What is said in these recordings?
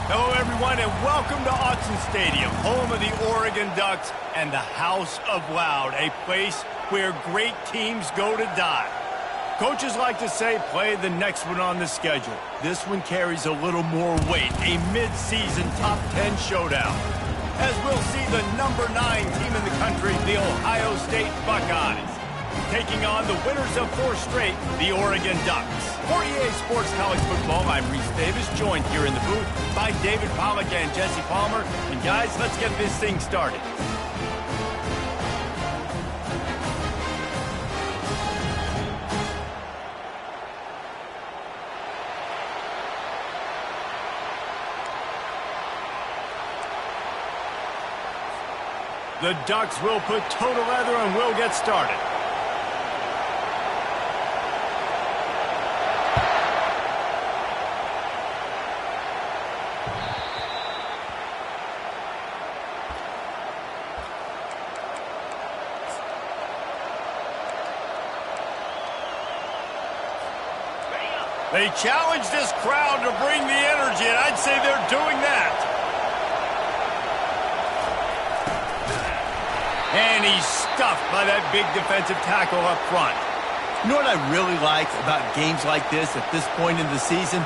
Hello, everyone, and welcome to Autzen Stadium, home of the Oregon Ducks and the House of Loud, a place where great teams go to die. Coaches like to say, play the next one on the schedule. This one carries a little more weight, a mid-season top 10 showdown. As we'll see the number 9 team in the country, the Ohio State Buckeyes, taking on the winners of 4 straight, the Oregon Ducks. For EA Sports College Football, I'm Reese Davis, joined here in the booth by David Pollack and Jesse Palmer. And guys, let's get this thing started. The Ducks will put toe to leather and we'll get started. They challenge this crowd to bring the energy, and I'd say they're doing that. And he's stuffed by that big defensive tackle up front. You know what I really like about games like this at this point in the season?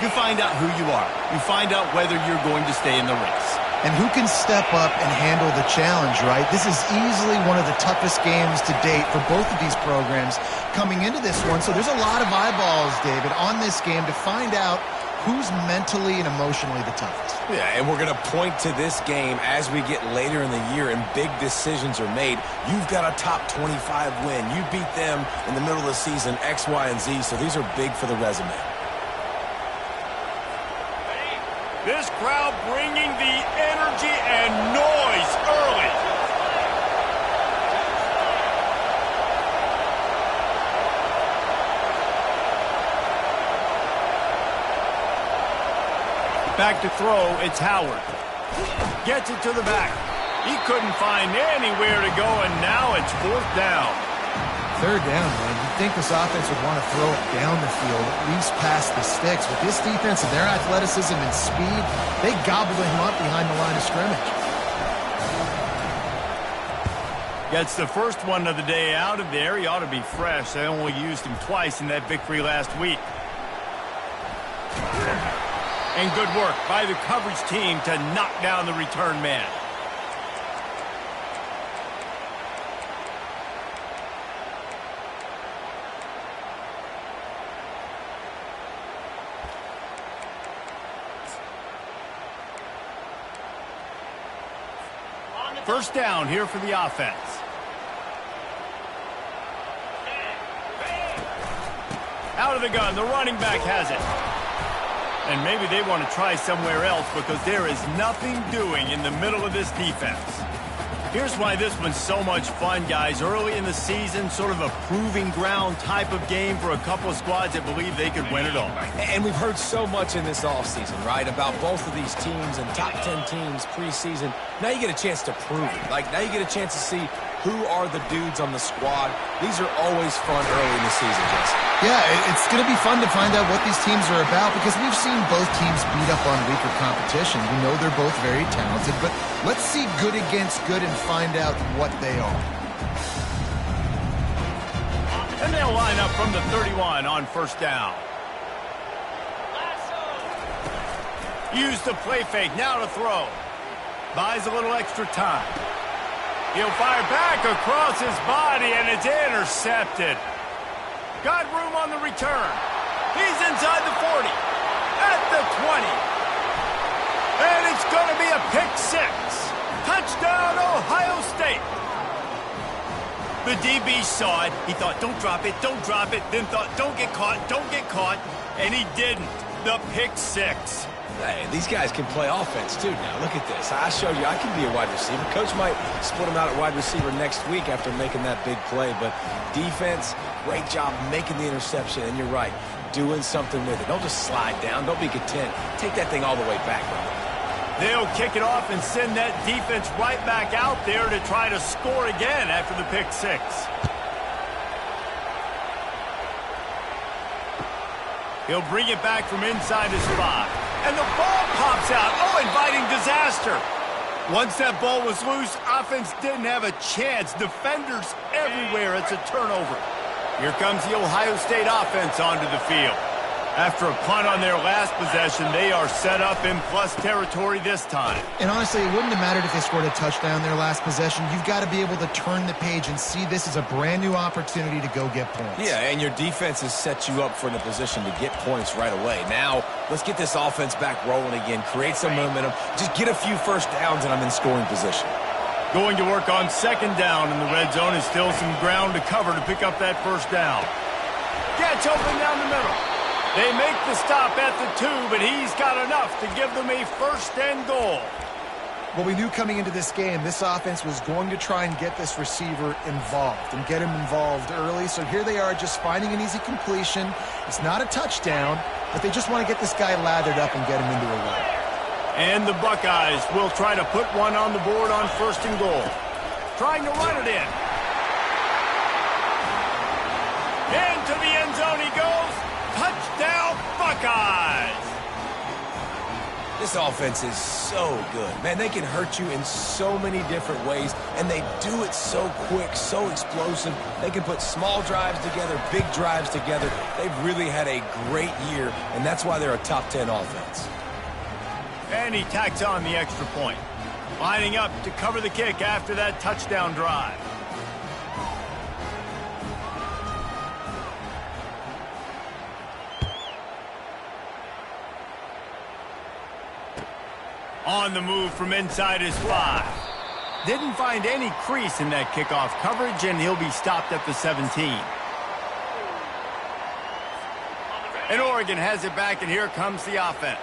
You find out who you are. You find out whether you're going to stay in the race. And who can step up and handle the challenge, right? This is easily one of the toughest games to date for both of these programs coming into this one. So there's a lot of eyeballs, David, on this game to find out who's mentally and emotionally the toughest. Yeah, and we're going to point to this game as we get later in the year and big decisions are made. You've got a top 25 win. You beat them in the middle of the season, X, Y, and Z, so these are big for the resume. This crowd bringing the energy and noise early. Back to throw, it's Howard. Gets it to the back. He couldn't find anywhere to go, and now it's 4th down. 3rd down, man. You'd think this offense would want to throw it down the field, at least past the sticks. With this defense and their athleticism and speed, they gobbled him up behind the line of scrimmage. Gets the first one of the day out of there. He ought to be fresh. They only used him twice in that victory last week. And good work by the coverage team to knock down the return man. First down here for the offense. Out of the gun, the running back has it. And maybe they want to try somewhere else because there is nothing doing in the middle of this defense. Here's why this one's so much fun, guys. Early in the season, sort of a proving ground type of game for a couple of squads that believe they could win it all. And we've heard so much in this offseason, right, about both of these teams and top 10 teams preseason. Now you get a chance to prove it. Like, now you get a chance to see Who are the dudes on the squad? These are always fun early in the season, Jesse. Yeah, it's going to be fun to find out what these teams are about because we've seen both teams beat up on weaker competition. We know they're both very talented, but let's see good against good and find out what they are. And they'll line up from the 31 on first down. Use the play fake, now to throw. Buys a little extra time. He'll fire back across his body, and it's intercepted. Got room on the return. He's inside the 40, at the 20. And it's going to be a pick six. Touchdown, Ohio State. The DB saw it. He thought, don't drop it, then thought, don't get caught, and he didn't. The pick six. Hey, these guys can play offense, too, now. Look at this. I showed you I can be a wide receiver. Coach might split him out at wide receiver next week after making that big play. But defense, great job making the interception. And you're right, doing something with it. Don't just slide down. Don't be content. Take that thing all the way back, brother. They'll kick it off and send that defense right back out there to try to score again after the pick six. He'll bring it back from inside his 5. And the ball pops out. Oh, inviting disaster. Once that ball was loose, offense didn't have a chance. Defenders everywhere. It's a turnover. Here comes the Ohio State offense onto the field. After a punt on their last possession, they are set up in plus territory this time. And honestly, it wouldn't have mattered if they scored a touchdown their last possession. You've got to be able to turn the page and see this as a brand new opportunity to go get points. Yeah, and your defense has set you up for a position to get points right away. Now, let's get this offense back rolling again, create some momentum, just get a few first downs, and I'm in scoring position. Going to work on second down, and the red zone is still some ground to cover to pick up that first down. Gets open down the middle. They make the stop at the 2, but he's got enough to give them a first and goal. Well, we knew coming into this game, this offense was going to try and get this receiver involved and get him involved early. So here they are just finding an easy completion. It's not a touchdown, but they just want to get this guy lathered up and get him into a run. And the Buckeyes will try to put one on the board on first and goal. Trying to run it in. Into the end zone he goes. Touchdown, Buckeyes! This offense is so good. Man, they can hurt you in so many different ways, and they do it so quick, so explosive. They can put small drives together, big drives together. They've really had a great year, and that's why they're a top 10 offense. And he tacks on the extra point. Lining up to cover the kick after that touchdown drive. On the move from inside his 5. Didn't find any crease in that kickoff coverage, and he'll be stopped at the 17. And Oregon has it back, and here comes the offense.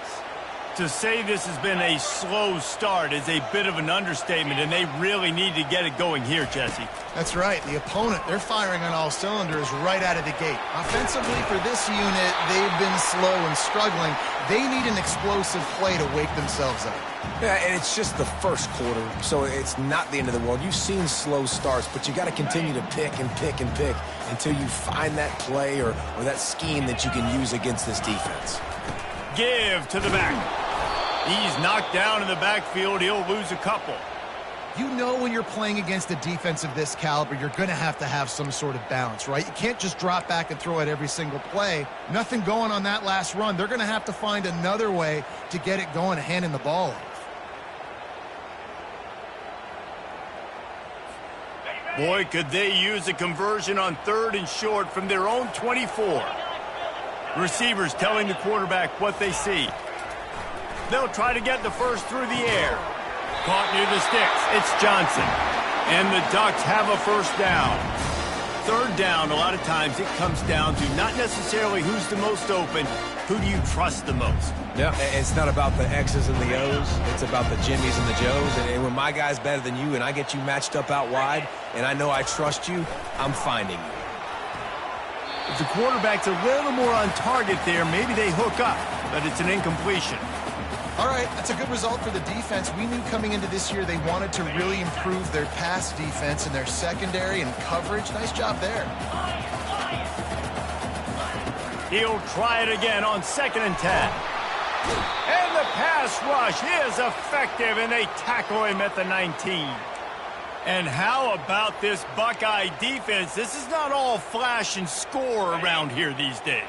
To say this has been a slow start is a bit of an understatement, and they really need to get it going here, Jesse. That's right. The opponent, they're firing on all cylinders right out of the gate. Offensively, for this unit, they've been slow and struggling. They need an explosive play to wake themselves up. Yeah, and it's just the first quarter, so it's not the end of the world. You've seen slow starts, but you got to continue to pick and pick and pick until you find that play or that scheme that you can use against this defense. Give to the back. He's knocked down in the backfield. He'll lose a couple. You know when you're playing against a defense of this caliber, you're going to have some sort of balance, right? You can't just drop back and throw it every single play. Nothing going on that last run. They're going to have to find another way to get it going, handing the ball off. Boy, could they use a conversion on 3rd and short from their own 24. Receivers telling the quarterback what they see. They'll try to get the first through the air. Caught near the sticks. It's Johnson. And the Ducks have a first down. 3rd down, a lot of times it comes down to not necessarily who's the most open, who do you trust the most? Yeah, it's not about the X's and the O's. It's about the Jimmys and the Joes. And when my guy's better than you and I get you matched up out wide and I know I trust you, I'm finding you. If the quarterback's a little more on target there, maybe they hook up, but it's an incompletion. All right, that's a good result for the defense. We knew coming into this year they wanted to really improve their pass defense and their secondary and coverage. Nice job there. He'll try it again on 2nd and 10. And the pass rush is effective, and they tackle him at the 19. And how about this Buckeye defense? This is not all flash and score around here these days.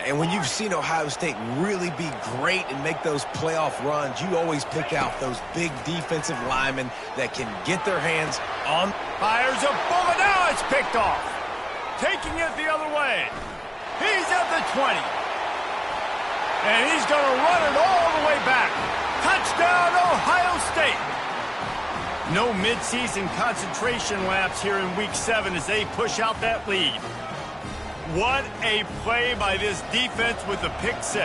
And when you've seen Ohio State really be great and make those playoff runs, you always pick out those big defensive linemen that can get their hands on. Fires a bullet. Now it's picked off. Taking it the other way. He's at the 20. And he's going to run it all the way back. Touchdown, Ohio State. No midseason concentration laps here in Week 7 as they push out that lead. What a play by this defense with the pick 6.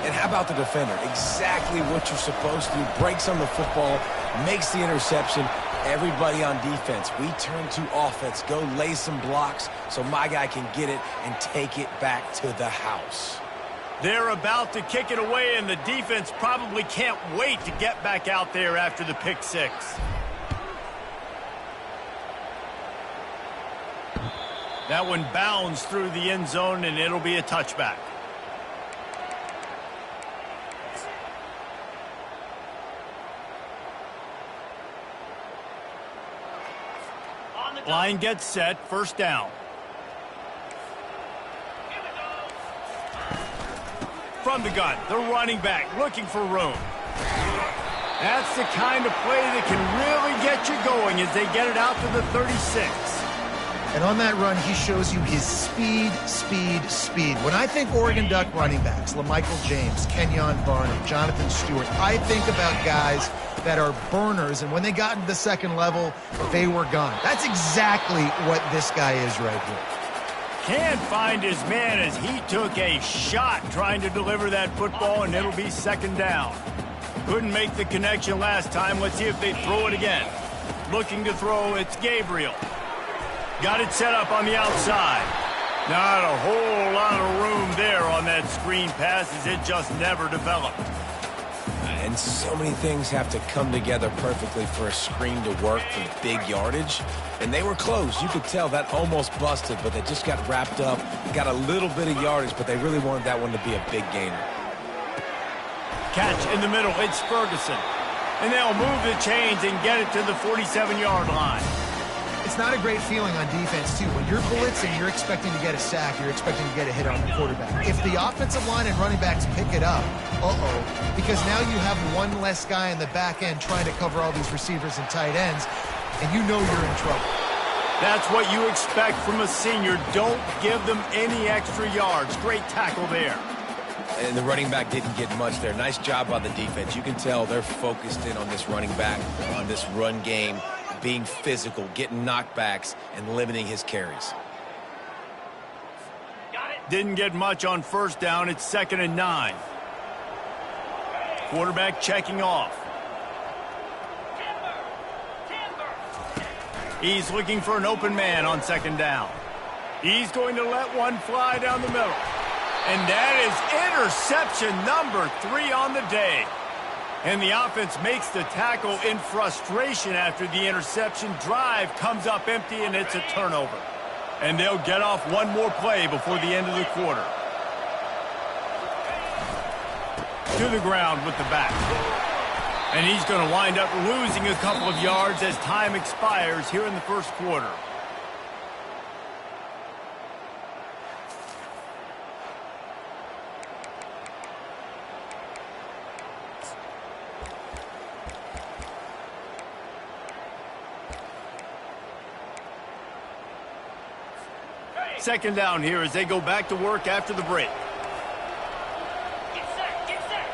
And how about the defender? Exactly what you're supposed to do. Breaks on the football, makes the interception. Everybody on defense, we turn to offense. Go lay some blocks so my guy can get it and take it back to the house. They're about to kick it away, and the defense probably can't wait to get back out there after the pick 6. That one bounds through the end zone, and it'll be a touchback. Line gets set, 1st down. From the gun, the running back looking for room. That's the kind of play that can really get you going as they get it out to the 36. And on that run, he shows you his speed, speed, speed. When I think Oregon Duck running backs, LaMichael James, Kenyon Barnum, Jonathan Stewart, I think about guys that are burners, and when they got into the second level, they were gone. That's exactly what this guy is right here. Can't find his man as he took a shot trying to deliver that football, and it'll be 2nd down. Couldn't make the connection last time. Let's see if they throw it again. Looking to throw, it's Gabriel. Got it set up on the outside. Not a whole lot of room there on that screen pass as it just never developed. And so many things have to come together perfectly for a screen to work for big yardage. And they were close. You could tell that almost busted, but they just got wrapped up, got a little bit of yardage, but they really wanted that one to be a big gainer. Catch in the middle. It's Ferguson. And they'll move the chains and get it to the 47-yard line. It's not a great feeling on defense, too. When you're blitzing, you're expecting to get a sack. You're expecting to get a hit on the quarterback. If the offensive line and running backs pick it up, because now you have one less guy in the back end trying to cover all these receivers and tight ends, and you know you're in trouble. That's what you expect from a senior. Don't give them any extra yards. Great tackle there. And the running back didn't get much there. Nice job by the defense. You can tell they're focused in on this running back, on this run game, being physical, getting knockbacks, and limiting his carries. Didn't get much on 1st down. It's 2nd and 9. Quarterback checking off. He's looking for an open man on 2nd down. He's going to let one fly down the middle. And that is interception number 3 on the day. And the offense makes the tackle in frustration after the interception. Drive comes up empty, and it's a turnover. And they'll get off one more play before the end of the quarter. To the ground with the back. And he's going to wind up losing a couple of yards as time expires here in the 1st quarter. Second down here as they go back to work after the break. Get set, get set.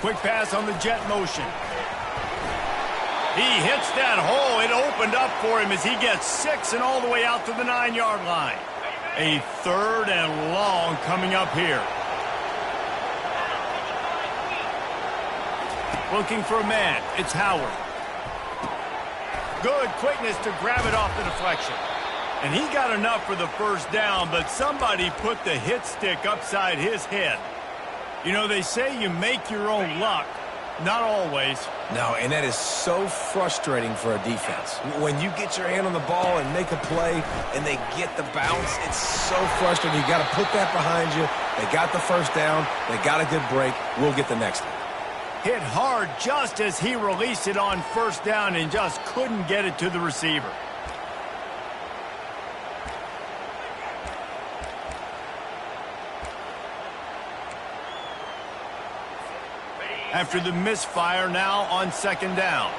Quick pass on the jet motion. He hits that hole. It opened up for him as he gets 6 and all the way out to the 9-yard line. A 3rd and long coming up here. Looking for a man. It's Howard. Good quickness to grab it off the deflection. And he got enough for the first down, but somebody put the hit stick upside his head. You know, they say you make your own luck. Not always. No, and that is so frustrating for a defense. When you get your hand on the ball and make a play and they get the bounce, it's so frustrating. You got to put that behind you. They got the first down. They got a good break. We'll get the next one. Hit hard just as he released it on first down and just couldn't get it to the receiver. After the misfire, now on second down.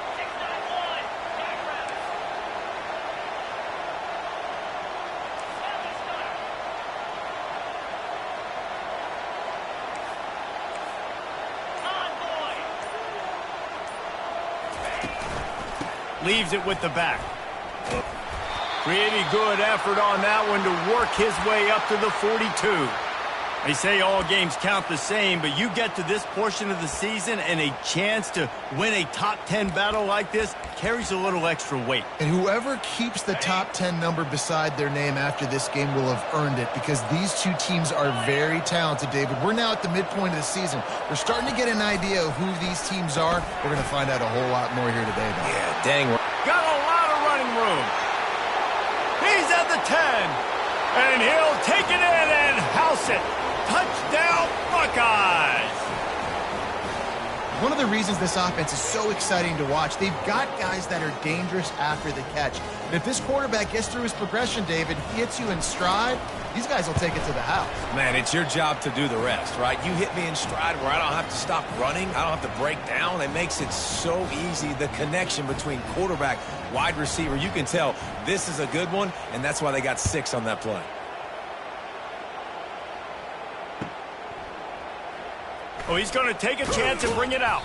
Leaves it with the back. Pretty good effort on that one to work his way up to the 42. They say all games count the same, but you get to this portion of the season and a chance to win a top 10 battle like this carries a little extra weight. And whoever keeps the top 10 number beside their name after this game will have earned it, because these two teams are very talented, David. We're now at the midpoint of the season. We're starting to get an idea of who these teams are. We're going to find out a whole lot more here today, though. Yeah, dang. Got a lot of running room. He's at the 10, and he'll take it in and house it. Touchdown, Buckeyes! One of the reasons this offense is so exciting to watch, they've got guys that are dangerous after the catch. And if this quarterback gets through his progression, David, he hits you in stride, these guys will take it to the house. Man, it's your job to do the rest, right? You hit me in stride where I don't have to stop running. I don't have to break down. It makes it so easy, the connection between quarterback, wide receiver. You can tell this is a good one, and that's why they got 6 on that play. Oh, he's going to take a chance and bring it out.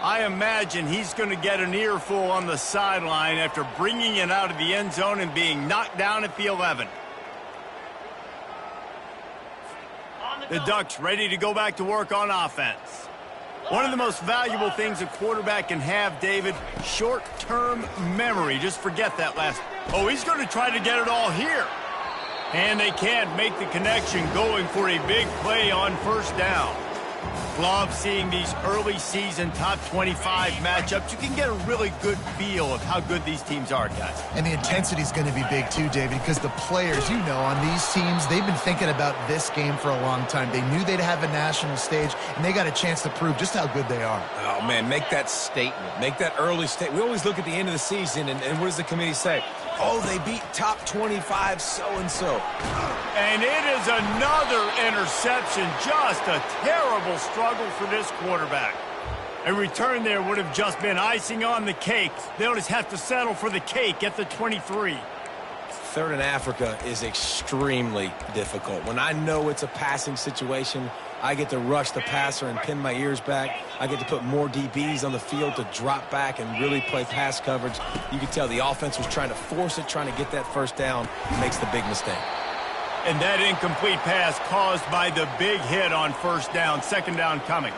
I imagine he's going to get an earful on the sideline after bringing it out of the end zone and being knocked down at the 11. The Ducks ready to go back to work on offense. One of the most valuable things a quarterback can have, David, short-term memory. Just forget that last. Oh, he's going to try to get it all here. And they can't make the connection, going for a big play on first down. Love seeing these early season top 25 matchups. You can get a really good feel of how good these teams are, guys. And the intensity is going to be big too, David, because the players, you know, on these teams, they've been thinking about this game for a long time. They knew they'd have a national stage, and they got a chance to prove just how good they are. Oh, man, make that statement. Make that early statement. We always look at the end of the season, and what does the committee say? Oh, they beat top 25 so-and-so. And it is another interception. Just a terrible struggle for this quarterback. A return there would have just been icing on the cake. They'll just have to settle for the cake at the 23. Third in Africa is extremely difficult. When I know it's a passing situation, I get to rush the passer and pin my ears back. I get to put more DBs on the field to drop back and really play pass coverage. You can tell the offense was trying to force it, trying to get that first down, makes the big mistake. And that incomplete pass caused by the big hit on first down. Second down coming.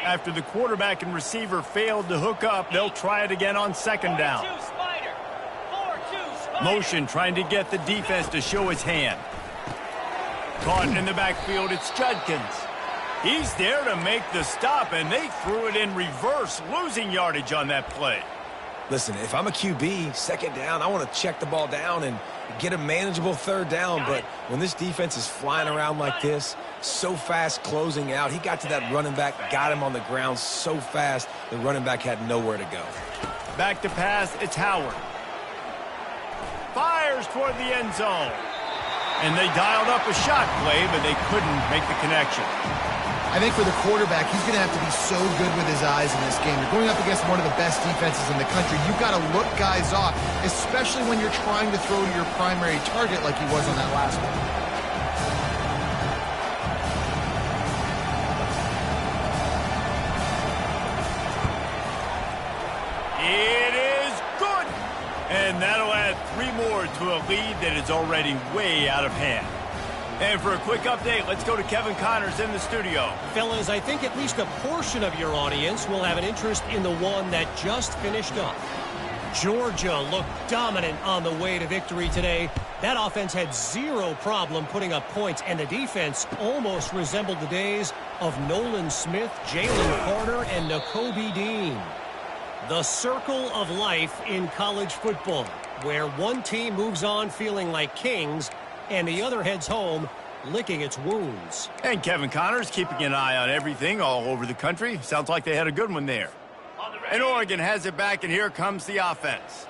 After the quarterback and receiver failed to hook up, they'll try it again on second down. Motion trying to get the defense to show his hand. Caught in the backfield, it's Judkins. He's there to make the stop, and they threw it in reverse, losing yardage on that play. Listen, if I'm a QB, second down, I want to check the ball down and get a manageable third down. But when this defense is flying around like this, so fast closing out, he got to that running back, got him on the ground so fast, the running back had nowhere to go. Back to pass, it's Howard. Fires toward the end zone. And they dialed up a shot play, but they couldn't make the connection. I think for the quarterback, he's going to have to be so good with his eyes in this game. You're going up against one of the best defenses in the country. You've got to look guys off, especially when you're trying to throw to your primary target like he was on that last one. It is good. And that'll add 3 more to a lead that is already way out of hand. And for a quick update, let's go to Kevin Connors in the studio. Fellas, I think at least a portion of your audience will have an interest in the one that just finished up. Georgia looked dominant on the way to victory today. That offense had zero problem putting up points, and the defense almost resembled the days of Nolan Smith, Jalen Carter, and Nakobe Dean. The circle of life in college football, where one team moves on feeling like kings and the other heads home licking its wounds. And Kevin Connors keeping an eye on everything all over the country. Sounds like they had a good one there. And Oregon has it back, and here comes the offense.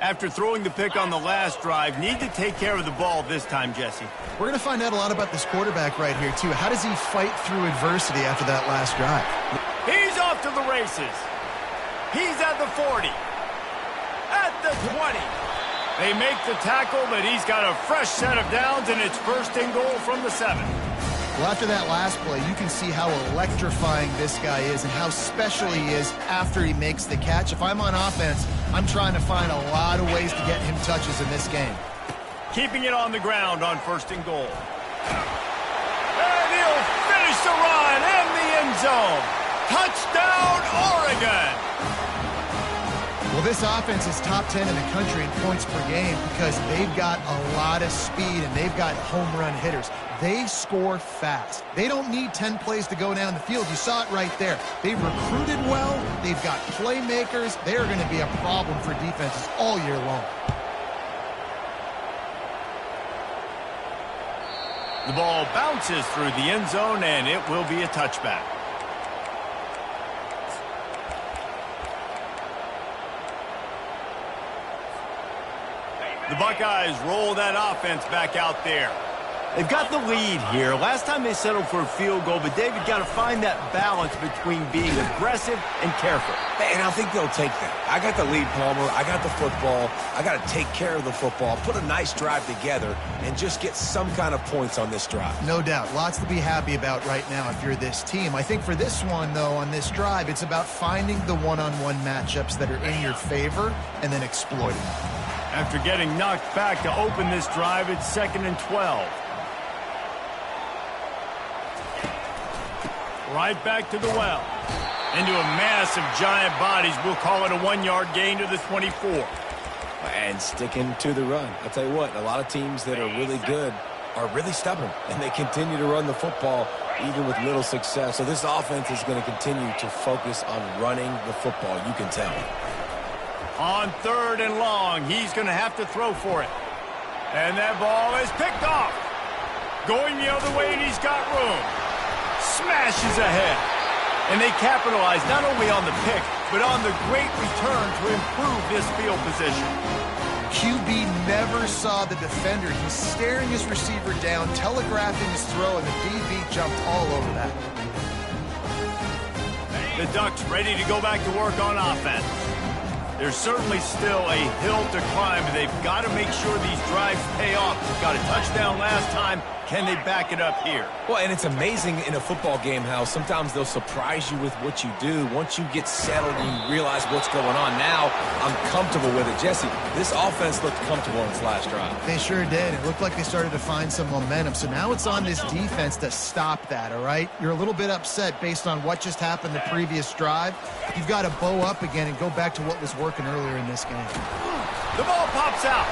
After throwing the pick on the last drive, need to take care of the ball this time, Jesse. We're going to find out a lot about this quarterback right here, too. How does he fight through adversity after that last drive? He's off to the races. He's at the 40. At the 20. They make the tackle, but he's got a fresh set of downs, and it's first and goal from the 7. Well, after that last play, you can see how electrifying this guy is and how special he is after he makes the catch. If I'm on offense, I'm trying to find a lot of ways to get him touches in this game. Keeping it on the ground on first and goal. And he'll finish the run in the end zone. Touchdown, Oregon! Well, this offense is top 10 in the country in points per game because they've got a lot of speed and they've got home run hitters. They score fast. They don't need 10 plays to go down the field. You saw it right there. They've recruited well. They've got playmakers. They are going to be a problem for defenses all year long. The ball bounces through the end zone, and it will be a touchback. The Buckeyes roll that offense back out there. They've got the lead here. Last time they settled for a field goal, but David got to find that balance between being aggressive and careful. And I think they'll take that. I got the lead, Palmer. I got the football. I got to take care of the football, put a nice drive together, and just get some kind of points on this drive. No doubt. Lots to be happy about right now if you're this team. I think for this one, though, on this drive, it's about finding the one-on-one matchups that are in your favor and then exploiting them. After getting knocked back to open this drive, it's 2nd and 12. Right back to the well. Into a mass of giant bodies. We'll call it a 1-yard gain to the 24. And sticking to the run. I'll tell you what, a lot of teams that are really good are really stubborn, and they continue to run the football even with little success. So this offense is going to continue to focus on running the football. You can tell. On 3rd and long, he's going to have to throw for it. And that ball is picked off. Going the other way, and he's got room. Smashes ahead. And they capitalize not only on the pick, but on the great return to improve this field position. QB never saw the defender. He's staring his receiver down, telegraphing his throw, and the DB jumped all over that. The Ducks ready to go back to work on offense. There's certainly still a hill to climb, but they've got to make sure these drives pay off. Got a touchdown last time. Can they back it up here? Well, and it's amazing in a football game how sometimes they'll surprise you with what you do. Once you get settled and you realize what's going on, now I'm comfortable with it. Jesse, this offense looked comfortable in its last drive. They sure did. It looked like they started to find some momentum. So now it's on this defense to stop that, all right? You're a little bit upset based on what just happened the previous drive. You've got to bow up again and go back to what was working earlier in this game. The ball pops out.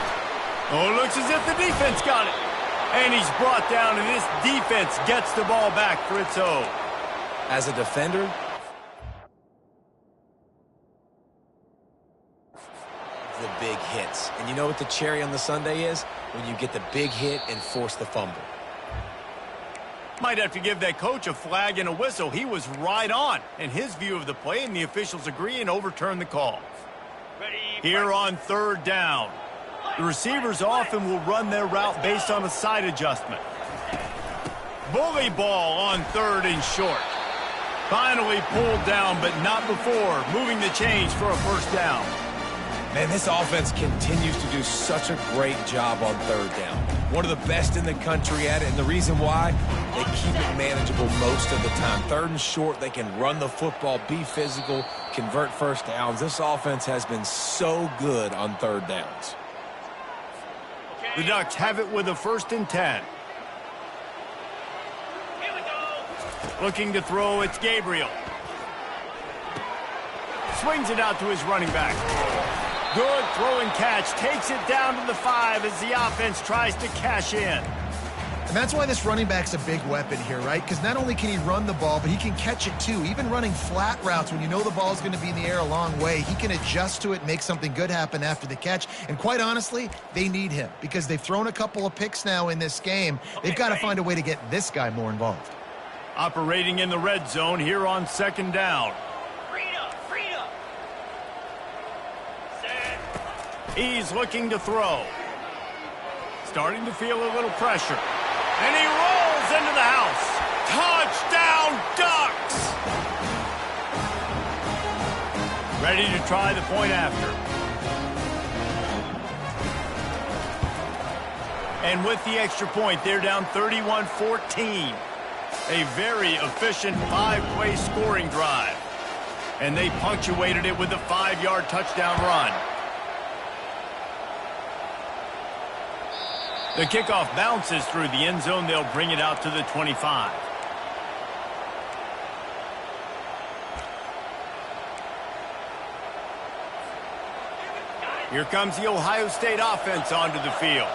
Oh, it looks as if the defense got it. And he's brought down, and this defense gets the ball back for its own. As a defender, the big hits. And you know what the cherry on the sundae is? When you get the big hit and force the fumble. Might have to give that coach a flag and a whistle. He was right on in his view of the play, and the officials agree and overturn the call. Here on 3rd down. The receivers often will run their route based on a side adjustment. Bully ball on 3rd and short. Finally pulled down, but not before moving the chains for a first down. Man, this offense continues to do such a great job on 3rd down. One of the best in the country at it, and the reason why, they keep it manageable most of the time. 3rd and short, they can run the football, be physical, convert first downs. This offense has been so good on 3rd downs. The Ducks have it with a 1st and 10. Looking to throw, it's Gabriel. Swings it out to his running back. Good throw and catch. Takes it down to the 5 as the offense tries to cash in. And that's why this running back's a big weapon here, right? Because not only can he run the ball, but he can catch it too. Even running flat routes when you know the ball's going to be in the air a long way, he can adjust to it, make something good happen after the catch. And quite honestly, they need him because they've thrown a couple of picks now in this game. They've got to find a way to get this guy more involved. Operating in the red zone here on 2nd down. Freedom. Set. He's looking to throw. Starting to feel a little pressure. And he rolls into the house. Touchdown, Ducks! Ready to try the point after. And with the extra point, they're down 31-14. A very efficient 5-play scoring drive. And they punctuated it with a 5-yard touchdown run. The kickoff bounces through the end zone. They'll bring it out to the 25. Here comes the Ohio State offense onto the field.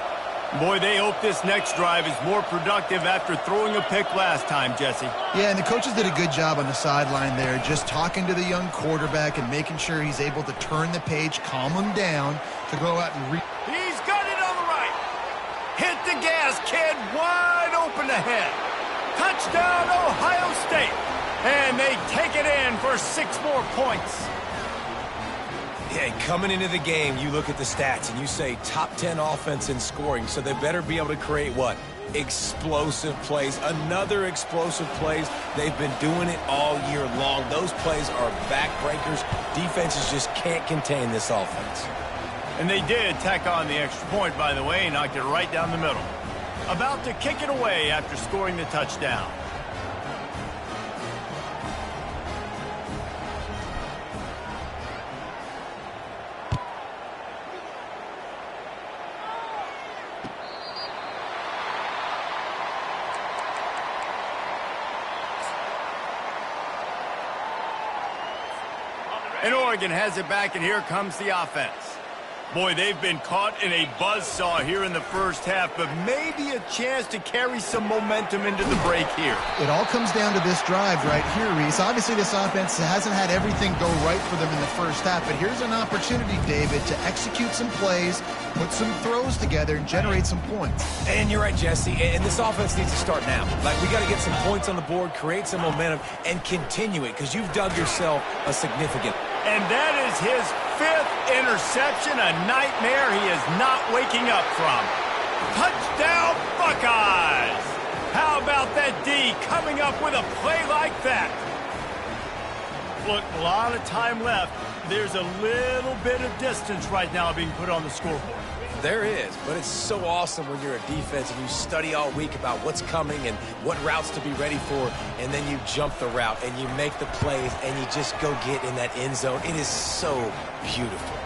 Boy, they hope this next drive is more productive after throwing a pick last time, Jesse. Yeah, and the coaches did a good job on the sideline there, just talking to the young quarterback and making sure he's able to turn the page, calm him down, to go out and He's got it on the right. Hit the gas, kid. Wide open ahead. Touchdown, Ohio State. And they take it in for 6 more points. Yeah, coming into the game, you look at the stats and you say top 10 offense in scoring, so they better be able to create what? Explosive plays. Another explosive plays. They've been doing it all year long. Those plays are backbreakers. Defenses just can't contain this offense. And they did tack on the extra point, by the way, and knocked it right down the middle. About to kick it away after scoring the touchdown. And Oregon has it back, and here comes the offense. Boy, they've been caught in a buzzsaw here in the first half, but maybe a chance to carry some momentum into the break here. It all comes down to this drive right here, Reese. Obviously, this offense hasn't had everything go right for them in the first half, but here's an opportunity, David, to execute some plays, put some throws together, and generate some points. And you're right, Jesse, and this offense needs to start now. Like, we got to get some points on the board, create some momentum, and continue it, because you've dug yourself a significant... And that is his 5th interception, a nightmare he is not waking up from. Touchdown, Buckeyes! How about that D coming up with a play like that? Look, a lot of time left. There's a little bit of distance right now being put on the scoreboard. There is, but it's so awesome when you're a defense and you study all week about what's coming and what routes to be ready for, and then you jump the route and you make the plays and you just go get in that end zone. It is so beautiful.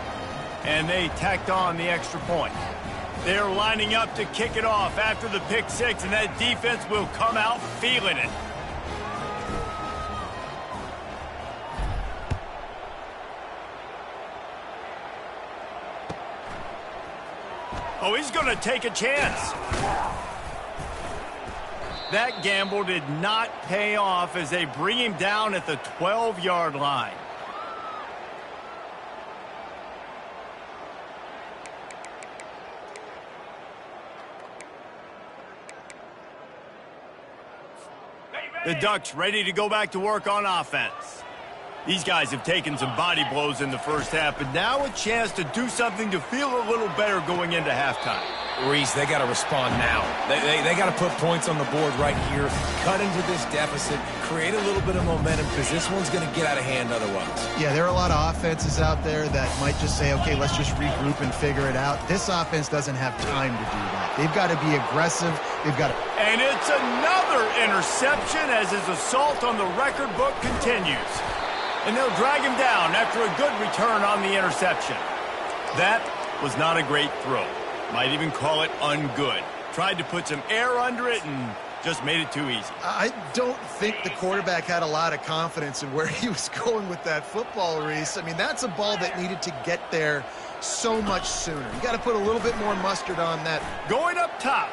And they tacked on the extra point. They're lining up to kick it off after the pick 6, and that defense will come out feeling it. Oh, he's going to take a chance. That gamble did not pay off as they bring him down at the 12-yard line. The Ducks ready to go back to work on offense. These guys have taken some body blows in the first half, but now a chance to do something to feel a little better going into halftime. Reese, they got to respond now. They got to put points on the board right here, cut into this deficit, create a little bit of momentum, because this one's going to get out of hand otherwise. Yeah, there are a lot of offenses out there that might just say, okay, let's just regroup and figure it out. This offense doesn't have time to do that. They've got to be aggressive. They've got to... And it's another interception as his assault on the record book continues. And they'll drag him down after a good return on the interception. That was not a great throw. Might even call it ungood. Tried to put some air under it and just made it too easy. I don't think the quarterback had a lot of confidence in where he was going with that football, Reese. I mean, that's a ball that needed to get there so much sooner. You got to put a little bit more mustard on that. Going up top.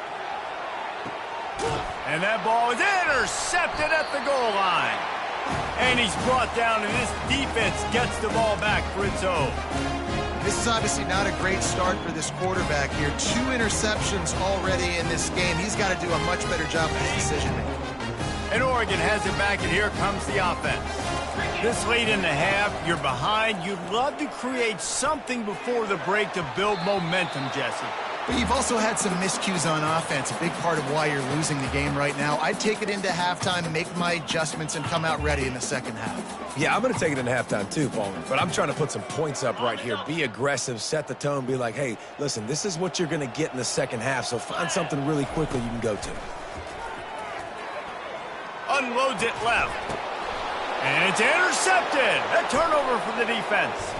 And that ball is intercepted at the goal line. And he's brought down, and this defense gets the ball back for its own. This is obviously not a great start for this quarterback here. 2 interceptions already in this game. He's got to do a much better job with his decision-making. And Oregon has it back, and here comes the offense. This late in the half, you're behind. You'd love to create something before the break to build momentum, Jesse. But you've also had some miscues on offense, a big part of why you're losing the game right now. I'd take it into halftime, make my adjustments, and come out ready in the second half. Yeah, I'm going to take it into halftime too, Paul. But I'm trying to put some points up right here. Be aggressive, set the tone, be like, hey, listen, this is what you're going to get in the second half, so find something really quickly you can go to. Unloads it left. And it's intercepted. A turnover for the defense.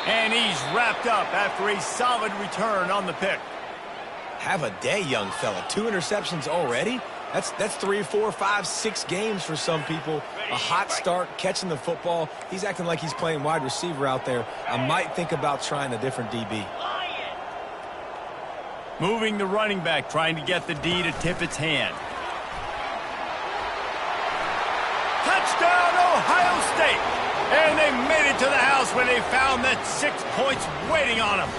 And he's wrapped up after a solid return on the pick. Have a day, young fella. 2 interceptions already? That's 3, 4, 5, 6 games for some people. A hot start, catching the football. He's acting like he's playing wide receiver out there. I might think about trying a different DB. Moving the running back, trying to get the D to tip its hand. Touchdown, Ohio State! And they made it to the house when they found that 6 points waiting on them.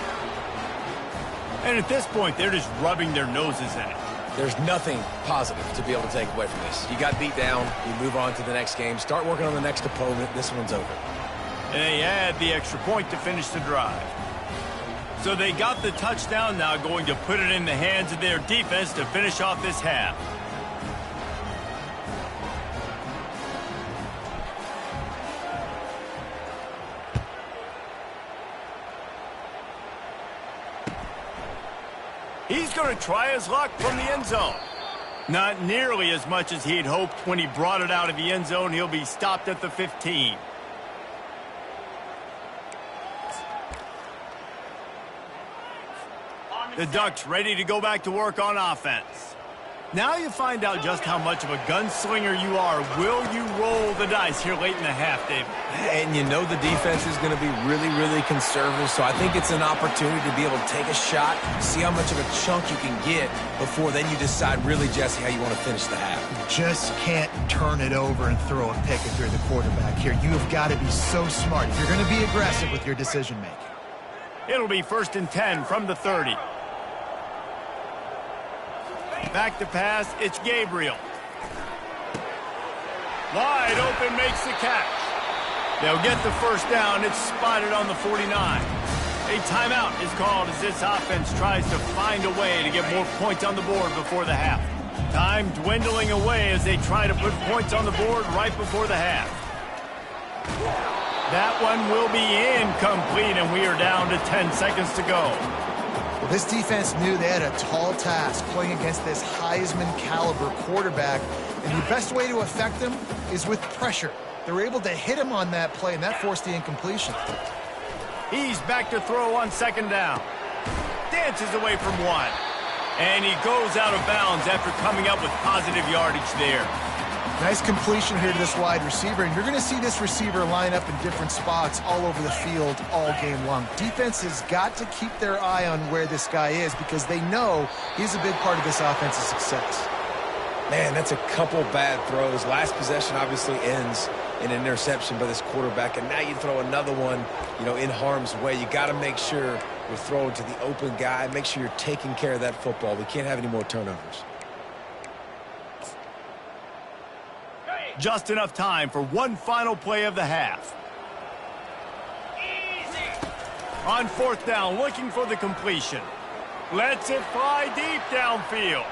And at this point, they're just rubbing their noses in it. There's nothing positive to be able to take away from this. You got beat down, you move on to the next game, start working on the next opponent. This one's over. And they add the extra point to finish the drive. So they got the touchdown, now going to put it in the hands of their defense to finish off this half. He's going to try his luck from the end zone. Not nearly as much as he'd hoped when he brought it out of the end zone. He'll be stopped at the 15. The Ducks ready to go back to work on offense. Now you find out just how much of a gunslinger you are. Will you roll the dice here late in the half, David? And you know the defense is going to be really, really conservative, so I think it's an opportunity to be able to take a shot, see how much of a chunk you can get before then you decide really, Jesse, how you want to finish the half. You just can't turn it over and throw a pick if you're the quarterback here. You have got to be so smart if you're going to be aggressive with your decision-making. It'll be 1st and 10 from the 30. Back to pass, it's Gabriel. Wide open, makes the catch. They'll get the first down. It's spotted on the 49. A timeout is called as this offense tries to find a way to get more points on the board before the half. Time dwindling away as they try to put points on the board right before the half. That one will be incomplete, and we are down to 10 seconds to go. Well, this defense knew they had a tall task playing against this Heisman-caliber quarterback, and the best way to affect him is with pressure. They were able to hit him on that play, and that forced the incompletion. He's back to throw on 2nd down. Dances away from one. And he goes out of bounds after coming up with positive yardage there. Nice completion here to this wide receiver, and you're going to see this receiver line up in different spots all over the field all game long. Defense has got to keep their eye on where this guy is because they know he's a big part of this offense's success. Man, that's a couple bad throws. Last possession obviously ends in an interception by this quarterback, and now you throw another one, in harm's way. You got to make sure you're throwing to the open guy. Make sure you're taking care of that football. We can't have any more turnovers. Just enough time for one final play of the half. Easy. On 4th down, looking for the completion. Lets it fly deep downfield.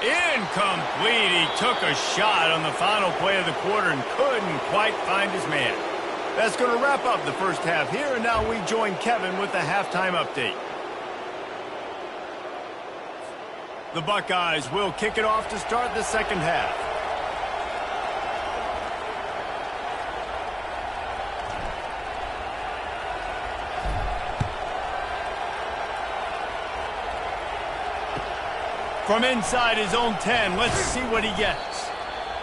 Incomplete. He took a shot on the final play of the quarter and couldn't quite find his man. That's going to wrap up the first half here, and now we join Kevin with the halftime update. The Buckeyes will kick it off to start the second half. From inside his own 10, let's see what he gets.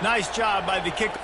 Nice job by the kicker.